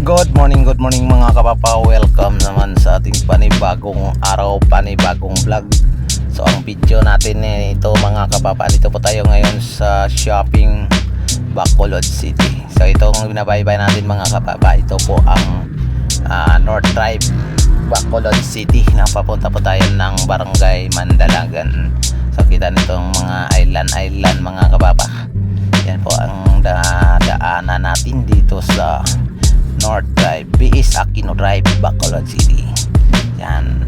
Good morning mga kapapa. Welcome naman sa ating panibagong araw, panibagong vlog. So ang video natin ito mga kapapa, dito po tayo ngayon sa shopping Bacolod City. So itong binabaybay natin mga kapapa, ito po ang North Drive, Bacolod City. Napapunta po tayo ng Barangay Mandalagan. So kita nitong mga island mga kapapa. Yan po ang daanan natin dito sa North Drive, BS Aquino Drive, Bacolod City. Yan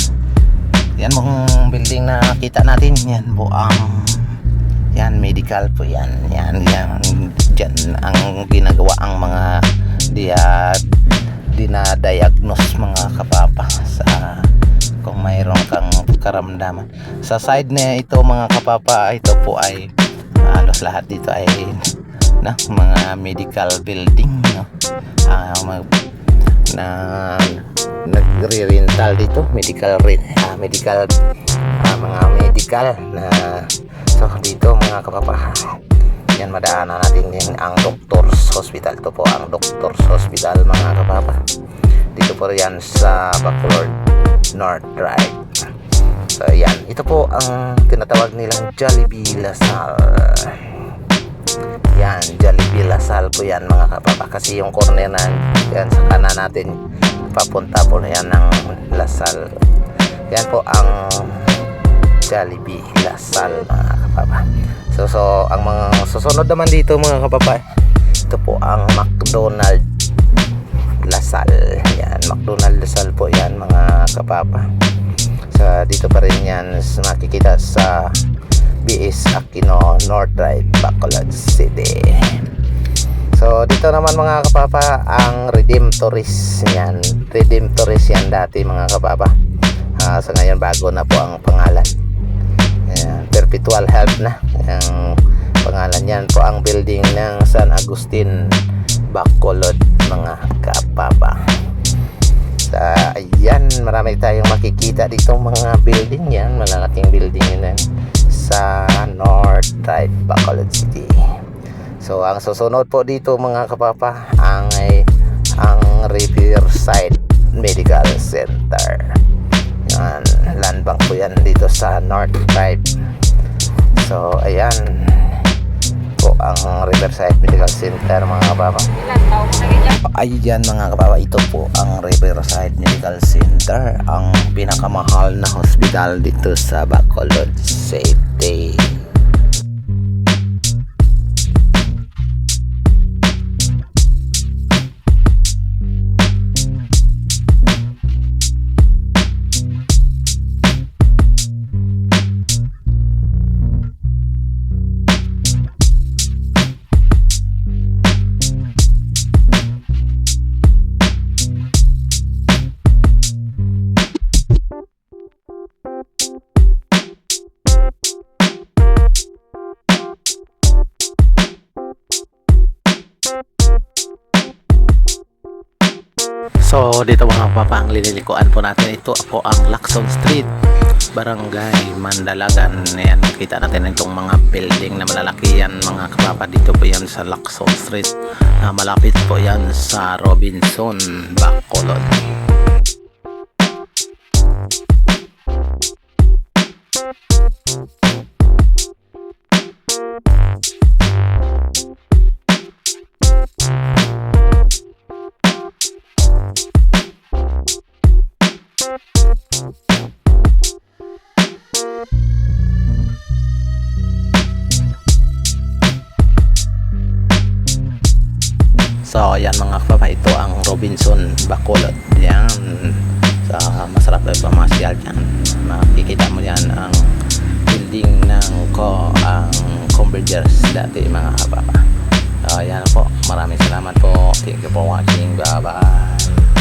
mong building na kita natin. Yan po ang medical po yan. Yan dyan ang ginagawa ang mga dinadiagnose mga kapapa sa kung mayroon kang karamdaman. Sa side na ito mga kapapa, ito po ay halos lahat dito ay mga medical building, no? Nagre-rental dito, medical mga medical na so dito mga kapapa. Yan madaanan natin din ang Doctors Hospital. Ito po ang Doctors Hospital mga kapapa. Dito po yan sa Bacolod North Drive. So yan, ito po ang tinatawag nilang Jollibee Lasal. Yan, Jollibee Lasal po yan mga kapapa. Kasi yung corner na yan sa kanan natin, papunta po na yan ng Lasal. Yan po ang Jollibee Lasal mga kapapa. So ang mga susunod naman dito mga kapapa, ito po ang McDonald Lasal. Yan, McDonald Lasal po yan mga kapapa. So dito pa rin yan makikita sa BS Aquino North Drive, Bacolod City. So dito naman mga kapapa ang Redemptorist. Yan, Redemptorist yan dati mga kapapa. Sa ngayon bago na po ang pangalan. Yan, Perpetual Health na ang pangalan. Yan po ang building ng San Agustin, Bacolod mga kapapa. Ayan, marami tayong makikita dito mga building. Yan, malalaking building yun sa North Drive, Bacolod City. So ang susunod po dito mga kapapa ang Riverside Medical Center. Yan, land bank po yan dito sa North Drive. So ayan po ang Riverside Medical Center mga kapapa. Ayan mga kapapa, ito po ang Riverside Medical Center, ang pinakamahal na hospital dito sa Bacolod City. So dito mga kapapa, ang linilikuan po natin, ito po ang Lacson Street, Barangay Mandalagan. Ayan, nakita natin itong mga building na malalaki yan mga kapapa. Dito po yan sa Lacson Street, malapit po yan sa Robinson, Bacolod. So yan mga kapapa, ito ang Robinson, Bacolod. Yan, masarap na pamasyal dyan. Makikita mo yan ang building ng ang Convergers dati mga kapapa. So yan po, maraming salamat po. Thank you for watching. Bye bye.